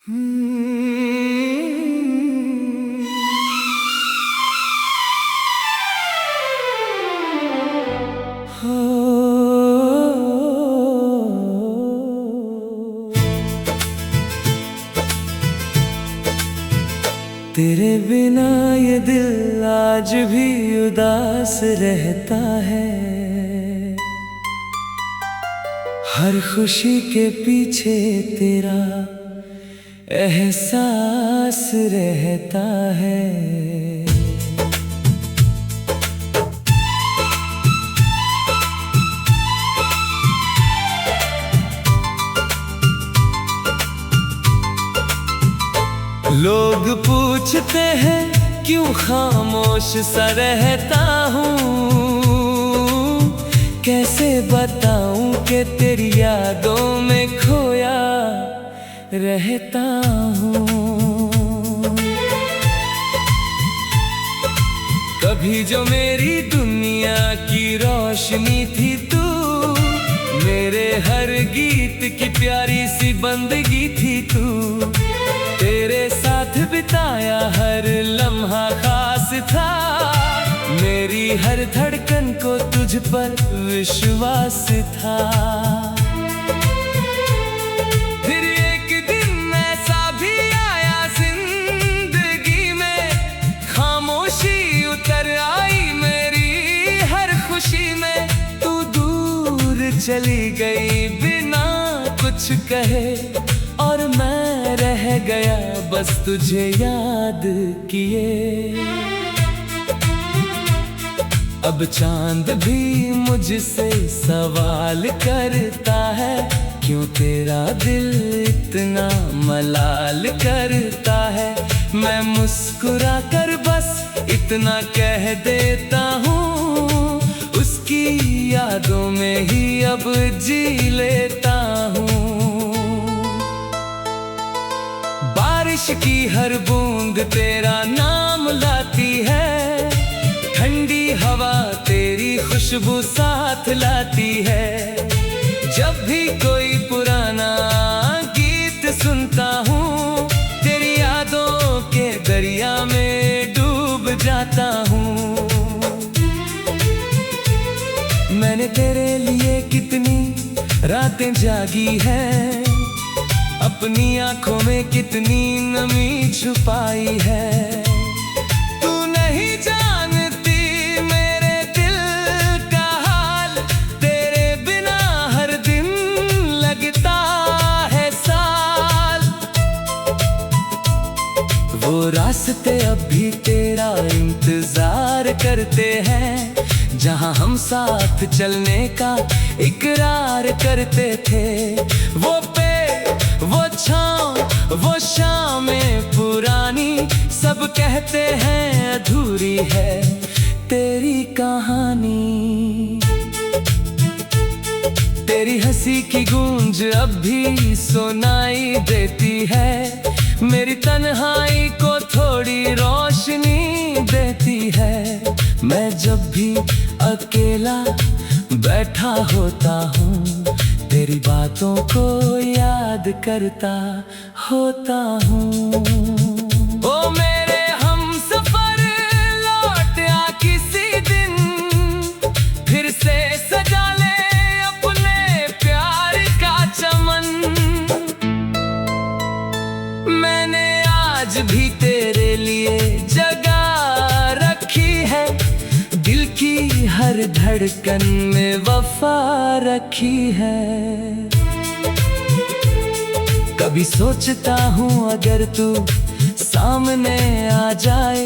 तेरे बिना ये दिल आज भी उदास रहता है। हर खुशी के पीछे तेरा एहसास रहता है। लोग पूछते हैं क्यों खामोश सा रहता हूँ, कैसे बताऊं कि तेरी यादों में खोया रहता हूँ। कभी जो मेरी दुनिया की रोशनी थी तू, मेरे हर गीत की प्यारी सी बंदगी थी तू। तेरे साथ बिताया हर लम्हा खास था, मेरी हर धड़कन को तुझ पर विश्वास था। फिर एक दिन ऐसा भी आया जिंदगी में, खामोशी उतर आई मेरी हर खुशी में। तू दूर चली गई बिना कुछ कहे, और मैं रह गया बस तुझे याद किए। अब चांद भी मुझसे सवाल करता है, क्यों तेरा दिल इतना मलाल करता है। मैं मुस्कुरा कर बस इतना कह देता हूँ, उसकी यादों में ही अब जी लेता हूँ। बारिश की हर बूंद तेरा नाम लाती है, ठंडी हवा तेरी खुशबू साथ लाती है। जब भी कोई पुराना गीत सुनता हूँ, तेरी यादों के दरिया में डूब जाता हूँ। मैंने तेरे लिए कितनी रातें जागी हैं, अपनी आंखों में कितनी नमी छुपाई है। तू नहीं जानती मेरे दिल का हाल, तेरे बिना हर दिन लगता है साल। वो रास्ते अब भी तेरा इंतजार करते हैं, जहां हम साथ चलने का इकरार करते थे। वो वो छाँव, वो शामें पुरानी, सब कहते हैं अधूरी है तेरी कहानी। तेरी हंसी की गूंज अब भी सुनाई देती है, मेरी तन्हाई को थोड़ी रोशनी देती है। मैं जब भी अकेला बैठा होता हूँ, तेरी बातों को याद करता होता हूँ। ओ मेरे हमसफर लौट आ किसी दिन, फिर से सजा ले अपने प्यार का चमन। मैंने आज भी तेरे लिए जगह रखी है, दिल की हर धड़कन में वफा रखी है। कभी सोचता हूँ अगर तू सामने आ जाए,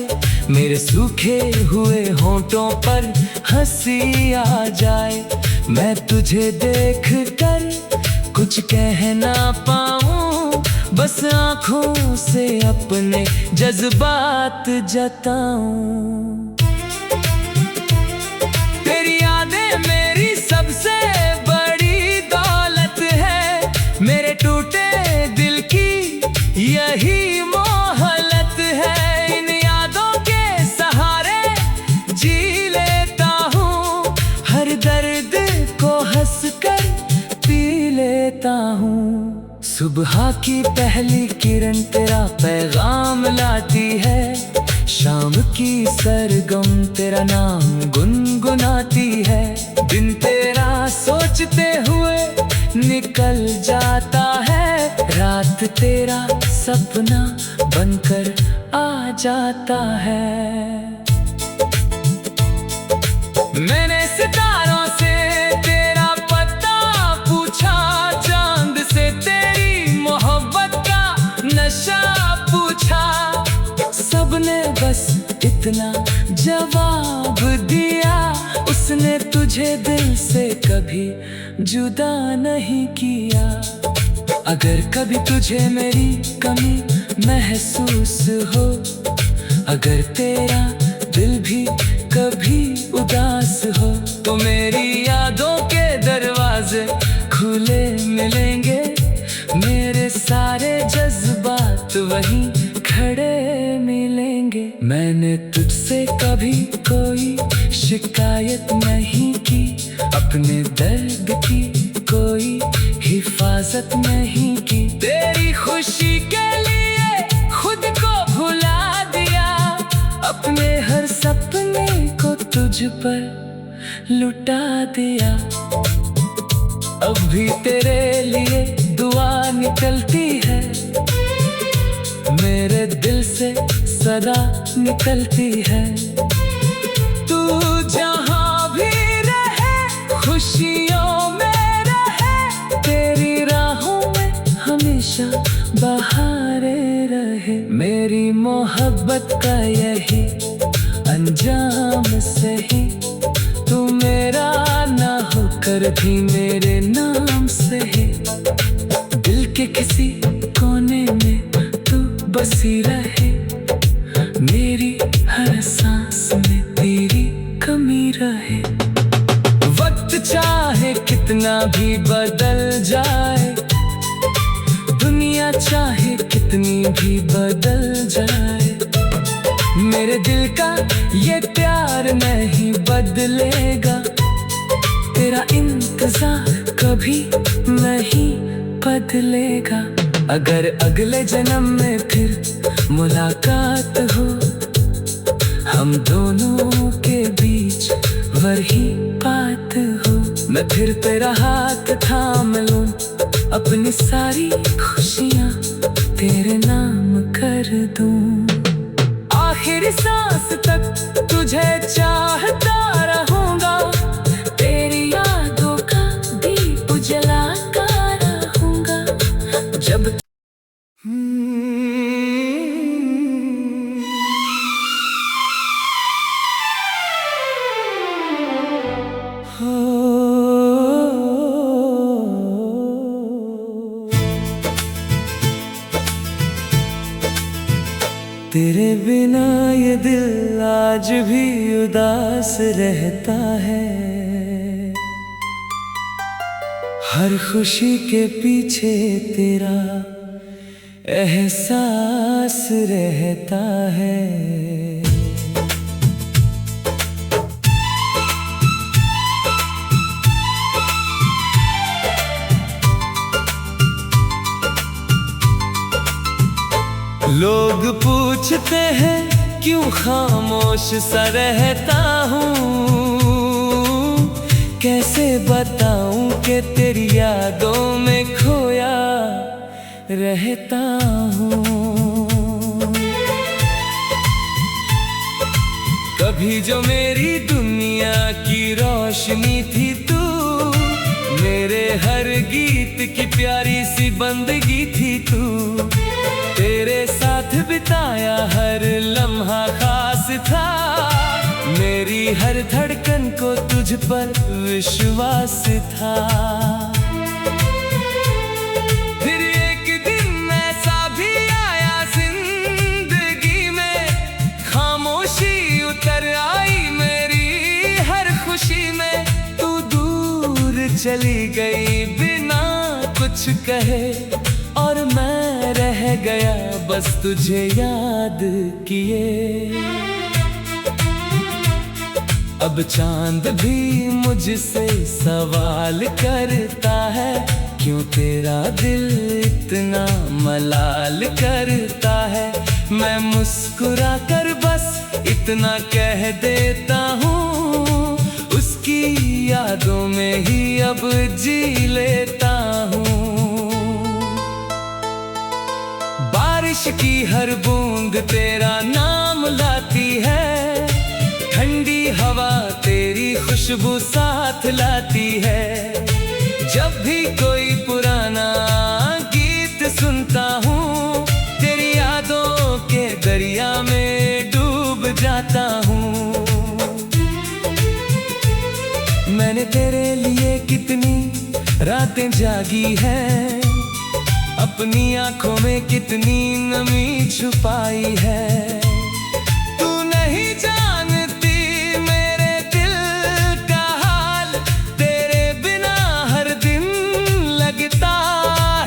मेरे सूखे हुए होंठों पर हंसी आ जाए। मैं तुझे देख कर कुछ कह ना पाऊँ, बस आँखों से अपने जज्बात जताऊं। मेरी सबसे बड़ी दौलत है, मेरे टूटे दिल की यही मोहलत है। इन यादों के सहारे जी लेता हूँ, हर दर्द को हंसकर पी लेता हूँ। सुबह की पहली किरण तेरा पैगाम लाती है, शाम की सरगम तेरा नाम गुनगुनाती है। दिन तेरा सोचते हुए निकल जाता है, रात तेरा सपना बनकर आ जाता है। मैंने सितारों से तेरा पता पूछा, चांद से तेरी मोहब्बत का नशा पूछा। सबने बस इतना जवाब दिया, उसने तुझे दिल से कभी जुदा नहीं किया। अगर कभी तुझे मेरी कमी महसूस हो, अगर तेरा दिल भी कभी उदास हो, तो मेरी यादों के दरवाजे खुले मिलेंगे। मेरे सारे जज्बात वहीं खड़े मिलेंगे। मैंने तुझसे कभी कोई शिकायत नहीं की, अपने दर्द की कोई हिफाजत नहीं की। तेरी खुशी के लिए खुद को भुला दिया, अपने हर सपने को तुझ पर लुटा दिया। अब भी तेरे लिए दुआ निकलती है, मेरे दिल से सदा निकलती है। तू जहाँ भी रहे खुशियों में रहे, तेरी राहों में हमेशा बहारें रहे। मेरी मोहब्बत का यही अंजाम सही, तू मेरा ना होकर भी मेरे नाम सही। दिल के किसी कोने में तू बसी रहे, मेरी हर सांस में तेरी कमी रहे। वक्त चाहे कितना भी बदल जाए, दुनिया चाहे कितनी भी बदल जाए, मेरे दिल का ये प्यार नहीं बदलेगा। तेरा इंतजार कभी नहीं बदलेगा। अगर अगले जन्म में फिर मुलाकात हो, हम दोनों के बीच वही बात हो, मैं फिर तेरा हाथ थाम लूं, अपनी सारी खुशियाँ तेरे नाम कर दूं। आखिरी सांस तक तुझे चाहता रहूंगा, तेरी यादों का दीप जलाता रहूंगा। जब तेरे बिना ये दिल आज भी उदास रहता है, हर खुशी के पीछे तेरा एहसास रहता है। लोग पूछते हैं क्यों खामोश सा रहता हूँ, कैसे बताऊं कि तेरी यादों में खोया रहता हूँ। कभी जो मेरी दुनिया की रोशनी थी तू, मेरे हर गीत की प्यारी सी बंदगी थी तू। तेरे साथ बिताया हर लम्हा खास था, मेरी हर धड़कन को तुझ पर विश्वास था। फिर एक दिन ऐसा भी आया जिंदगी में, खामोशी उतर आई मेरी हर खुशी में। तू दूर चली गई बिना कुछ कहे, और मैं रह गया बस तुझे याद किए। अब चांद भी मुझसे सवाल करता है, क्यों तेरा दिल इतना मलाल करता है। मैं मुस्कुरा कर बस इतना कह देता हूँ, उसकी यादों में ही अब जी लेता हूँ। बारिश की हर बूंद तेरा नाम लाती है, ठंडी हवा तेरी खुशबू साथ लाती है। जब भी कोई पुराना गीत सुनता हूँ, तेरी यादों के दरिया में डूब जाता हूँ। मैंने तेरे लिए कितनी रातें जागी हैं, अपनी आंखों में कितनी नमी छुपाई है। तू नहीं जानती मेरे दिल का हाल, तेरे बिना हर दिन लगता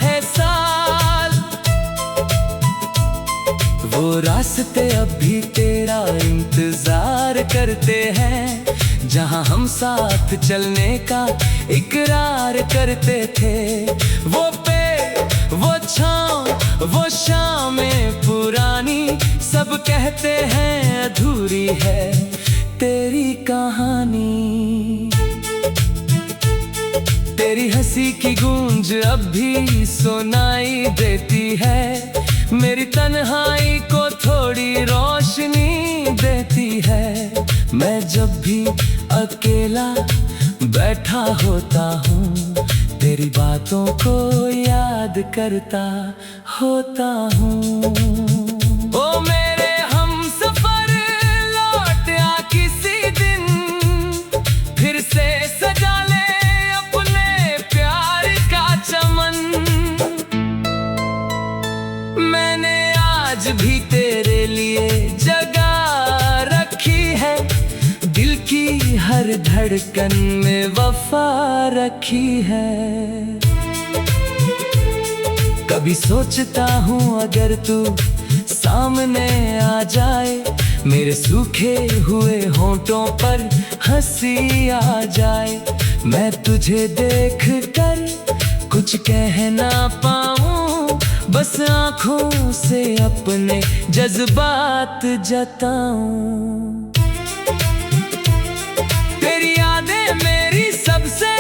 है साल। वो रास्ते अब भी तेरा इंतजार करते हैं, जहां हम साथ चलने का इकरार करते थे। वो पेड़, वो छाँव, वो शामें पुरानी, सब कहते हैं अधूरी है तेरी कहानी। तेरी हंसी की गूंज अब भी सुनाई देती है, मेरी तन्हाई को थोड़ी रोशनी देती है। मैं जब भी अकेला बैठा होता हूँ, तेरी बातों को याद करता होता हूँ। ओ मेरे हमसफर लौट आ किसी दिन, फिर से सजा ले अपने प्यार का चमन। मैंने आज भी तेरे लिए जगह रखी है, दिल की हर धड़कन में वफा रखी है। कभी सोचता हूँ अगर तू सामने आ जाए, मेरे सूखे हुए होंठों पर हंसी आ जाए। मैं तुझे देख कर कुछ कह ना पाऊँ, बस आँखों से अपने जज्बात जताऊं। तेरी यादें मेरी सबसे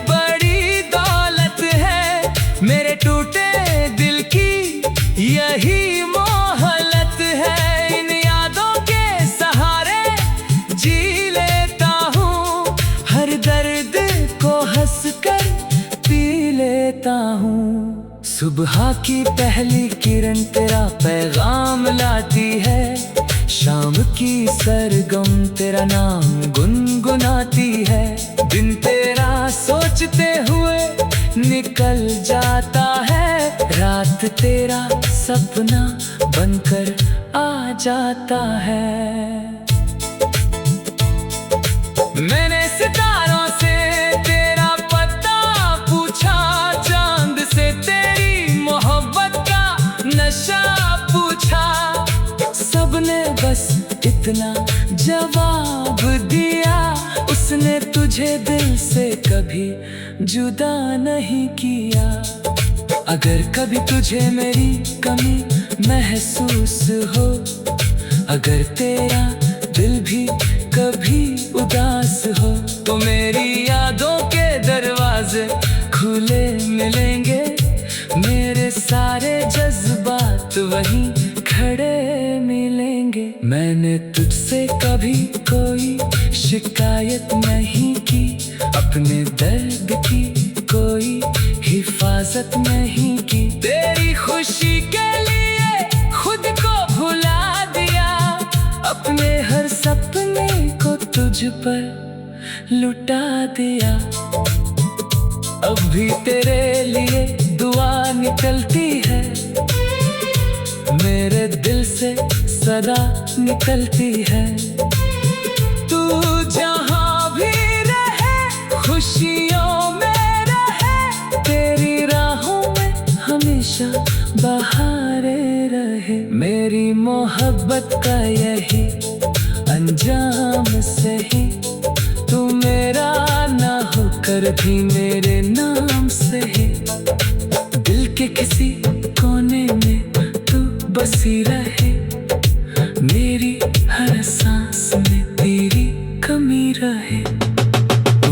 बड़ी दौलत है, मेरे टूटे दिल की यही मोहलत है। इन यादों के सहारे जी लेता हूँ, हर दर्द को हंसकर पी लेता हूँ। सुबह की पहली किरण तेरा पैगाम लाती है, शाम की सरगम तेरा नाम गुनगुनाती है। दिन तेरा सोचते हुए निकल जाता है, रात तेरा सपना बनकर आ जाता है। मैंने सितारों से तेरा पता पूछा, चांद से तेरी मोहब्बत का नशा पूछा। सबने बस इतना जवाब दिया, उसने तुझे दिल से कभी जुदा नहीं किया। अगर कभी तुझे मेरी कमी महसूस हो, अगर तेरा दिल भी कभी उदास हो, तो मेरी यादों के दरवाजे खुले मिलेंगे। मेरे सारे जज्बात वहीं खड़े मिलेंगे। मैंने तुझसे कभी कोई शिकायत नहीं की, अपने दर्द की कोई हिफाजत नहीं की। तेरी खुशी के लिए खुद को भुला दिया, अपने हर सपने को तुझ पर लुटा दिया। अब भी तेरे लिए दुआ निकलती है, मेरे दिल से सदा निकलती है। तू जहाँ भी रहे खुशियों में रहे, तेरी राहों में हमेशा बहारें रहे। मेरी मोहब्बत का यही अंजाम सही, तू मेरा ना होकर भी मेरे नाम सही। के किसी कोने में तू बसी रहे, मेरी हर सांस में तेरी कमी रहे।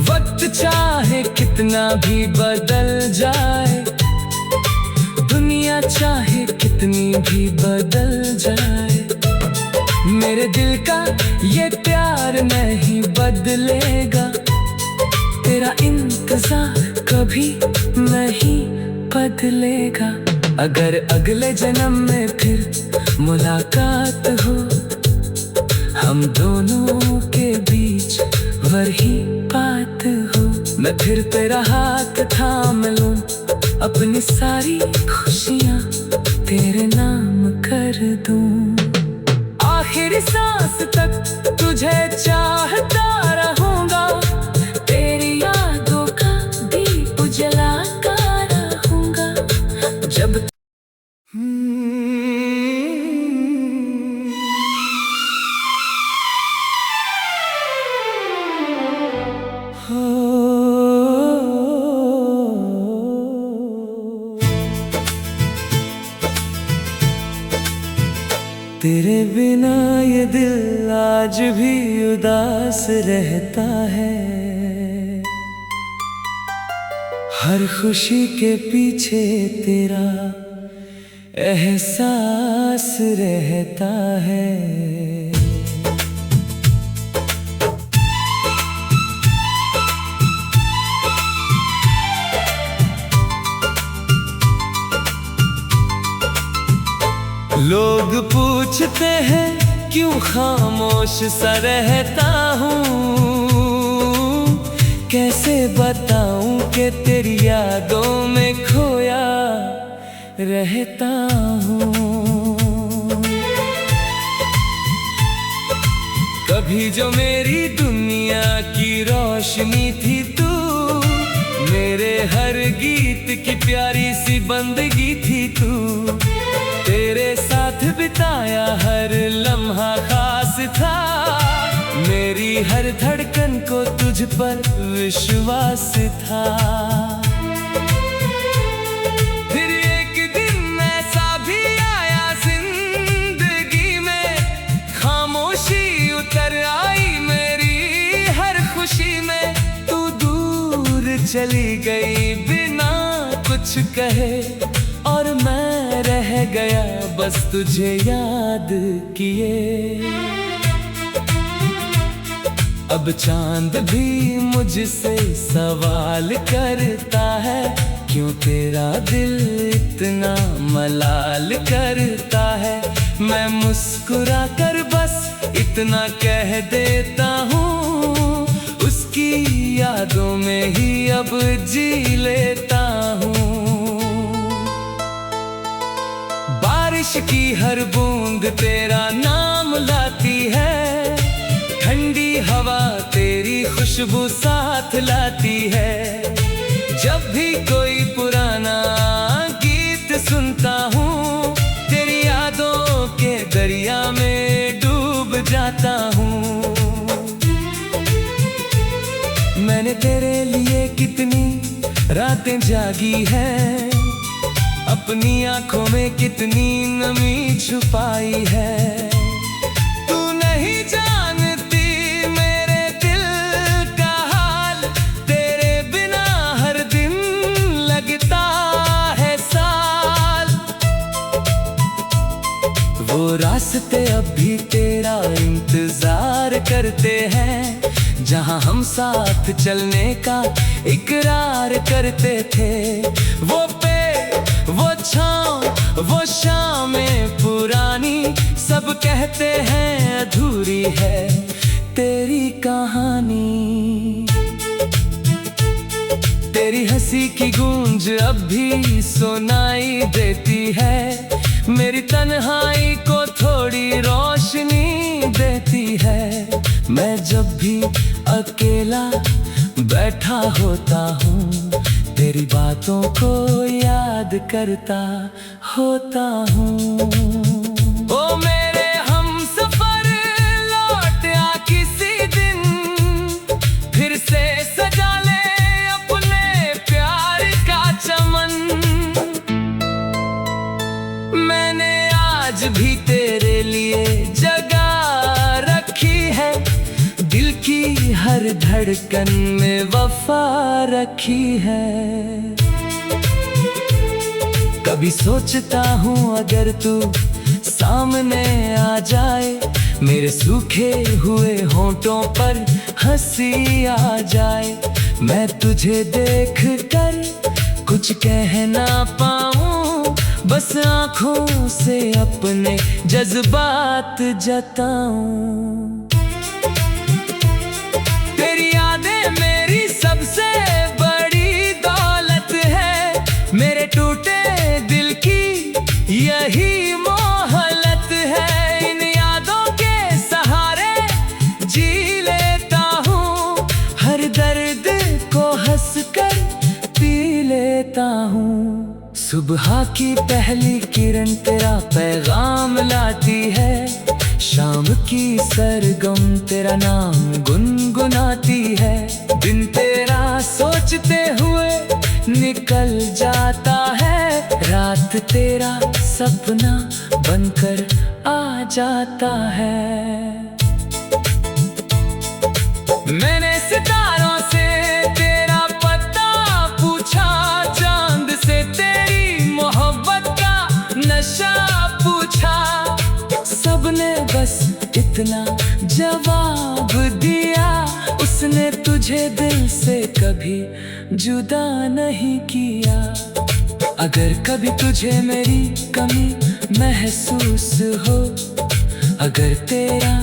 वक्त चाहे कितना भी बदल जाए, दुनिया चाहे कितनी भी बदल जाए, मेरे दिल का ये प्यार नहीं बदलेगा। तेरा इंतजार कभी नहीं बदलेगा। अगर अगले जन्म में फिर मुलाकात हो, हम दोनों के बीच वही बात हो, मैं फिर तेरा हाथ थाम लूं, अपनी सारी खुशियां तेरे नाम कर दूं। आखिरी सांस तक तुझे चाहता रहूंगा, तेरी यादों का दीप जलाता रहूंगा। जब तेरे बिना ये दिल आज भी उदास रहता है, हर खुशी के पीछे तेरा एहसास रहता है। लोग पूछते हैं क्यों खामोश सा रहता हूँ, कैसे बताऊं कि तेरी यादों में खोया रहता हूँ। कभी जो मेरी दुनिया की रोशनी थी तू, मेरे हर गीत की प्यारी सी बंदगी थी तू, तेरे साथ बिताया हर लम्हा खास था, मेरी हर धड़कन को तुझ पर विश्वास था। फिर एक दिन ऐसा भी आया जिंदगी में, खामोशी उतर आई मेरी हर खुशी में, तू दूर चली गई बिना कुछ कहे, और मैं रह गया बस तुझे याद किए। अब चांद भी मुझसे सवाल करता है, क्यों तेरा दिल इतना मलाल करता है। मैं मुस्कुरा कर बस इतना कह देता हूँ, उसकी यादों में ही अब जी लेता हूँ। बारिश की हर बूंद तेरा नाम लाती है, ठंडी हवा तेरी खुशबू साथ लाती है। जब भी कोई पुराना गीत सुनता हूँ, तेरी यादों के दरिया में डूब जाता हूँ। मैंने तेरे लिए कितनी रातें जागी हैं, अपनी आंखों में कितनी नमी छुपाई है। तू नहीं जानती मेरे दिल का हाल, तेरे बिना हर दिन लगता है साल। वो रास्ते अब भी तेरा इंतजार करते हैं, जहां हम साथ चलने का इकरार करते थे। वो वो छाँव, वो शामें पुरानी, सब कहते हैं अधूरी है तेरी कहानी। तेरी हंसी की गूंज अब भी सुनाई देती है, मेरी तन्हाई को थोड़ी रोशनी देती है। मैं जब भी अकेला बैठा होता हूँ, तेरी बातों को याद करता होता हूँ। ओ मेरे हमसफर लौट आ किसी दिन, फिर से सजा ले अपने प्यार का चमन। आज भी तेरे लिए जगा रखी है, दिल की हर धड़कन में वफा रखी है। कभी सोचता हूँ अगर तू सामने आ जाए, मेरे सूखे हुए होंठों पर हंसी आ जाए, मैं तुझे देख कर कुछ कह ना पाऊँ, बस आँखों से अपने जज्बात जताऊँ। तेरी यादें मेरी सबसे बड़ी दौलत है, मेरे टूटे दिल की यही मोहलत है। इन यादों के सहारे जी लेता हूँ, हर दर्द को हंसकर पी लेता हूँ। सुबह की पहली किरण तेरा पैगाम लाती है, शाम की सरगम तेरा नाम गुनगुनाती है। दिन तेरा सोचते हुए निकल जाता है, रात तेरा सपना बनकर आ जाता है। मैंने सितारों से तेरा पता पूछा, चांद से तेरी मोहब्बत का नशा पूछा, सबने बस इतना जवाब दिया, उसने तुझे दिल से कभी जुदा नहीं किया। अगर कभी तुझे मेरी कमी महसूस हो, अगर तेरा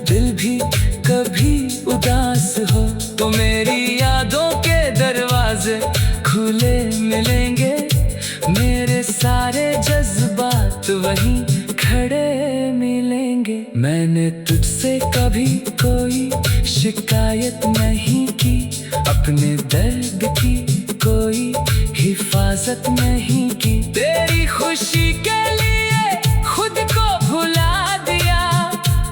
दिल भी कभी उदास हो, तो मेरी यादों के दरवाजे खुले मिलेंगे, मेरे सारे जज्बात वहीं खड़े मिलेंगे। मैंने तुझसे कभी कोई शिकायत नहीं की, अपने दर्द की कोई हिफाजत नहीं की, तेरी खुशी के लिए खुद को भुला दिया,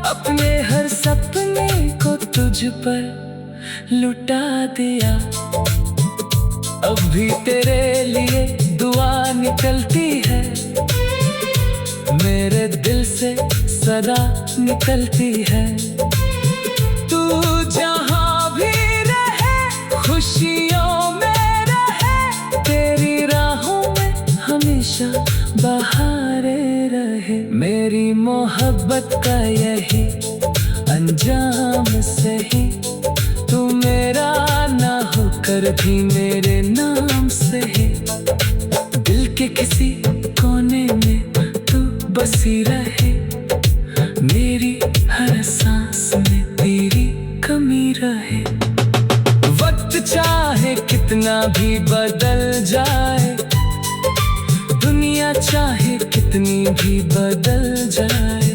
अपने हर सपने को तुझ पर लुटा दिया। अब भी तेरे लिए दुआ निकलती है, मेरे दिल से सदा निकलती है। तू जहाँ भी रहे खुशियों में रहे, तेरी राहों में हमेशा बहारें रहे। मेरी मोहब्बत का यही अंजाम सही, तू मेरा ना होकर भी मेरे नाम सही। दिल के किसी कोने में तू बसी रहे, मेरी हर सांस में तेरी कमी रहे। वक्त चाहे कितना भी बदल जाए, दुनिया चाहे कितनी भी बदल जाए,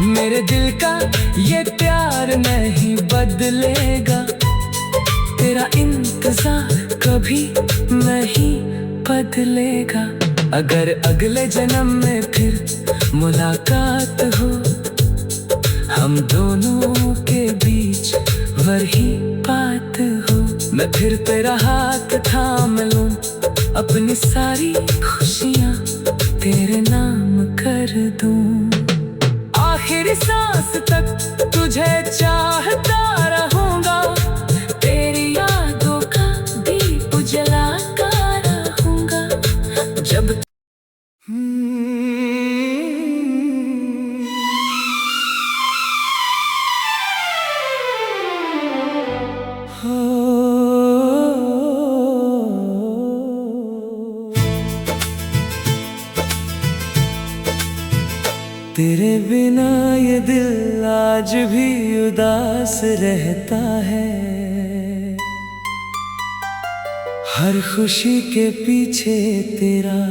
मेरे दिल का ये प्यार नहीं बदलेगा, तेरा इंतजार कभी नहीं बदलेगा। अगर अगले जन्म में फिर मुलाकात हो, हम दोनों के बीच वही बात हो, मैं फिर तेरा हाथ थाम लूं, अपनी सारी खुशियाँ तेरे नाम कर दूं। आखिरी सांस तक तुझे चाहता रहूंगा, तेरी यादों का दीप जलाता रहूंगा। जब तेरे बिना ये दिल आज भी उदास रहता है, हर खुशी के पीछे तेरा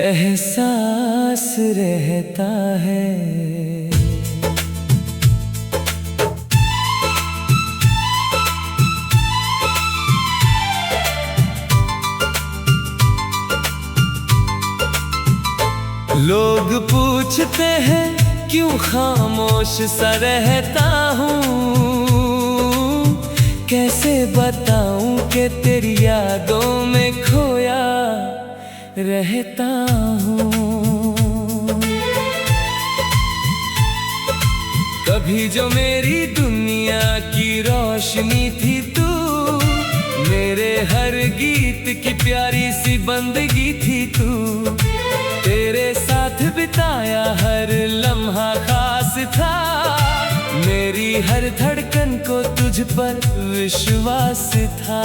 एहसास रहता है। लोग पूछते हैं क्यों खामोश सा रहता हूँ, कैसे बताऊं कि तेरी यादों में खोया रहता हूँ। जो मेरी दुनिया की रोशनी थी तू, मेरे हर गीत की प्यारी सी बंदगी थी तू। तेरे साथ बिताया हर लम्हा खास था, मेरी हर धड़कन को तुझ पर विश्वास था।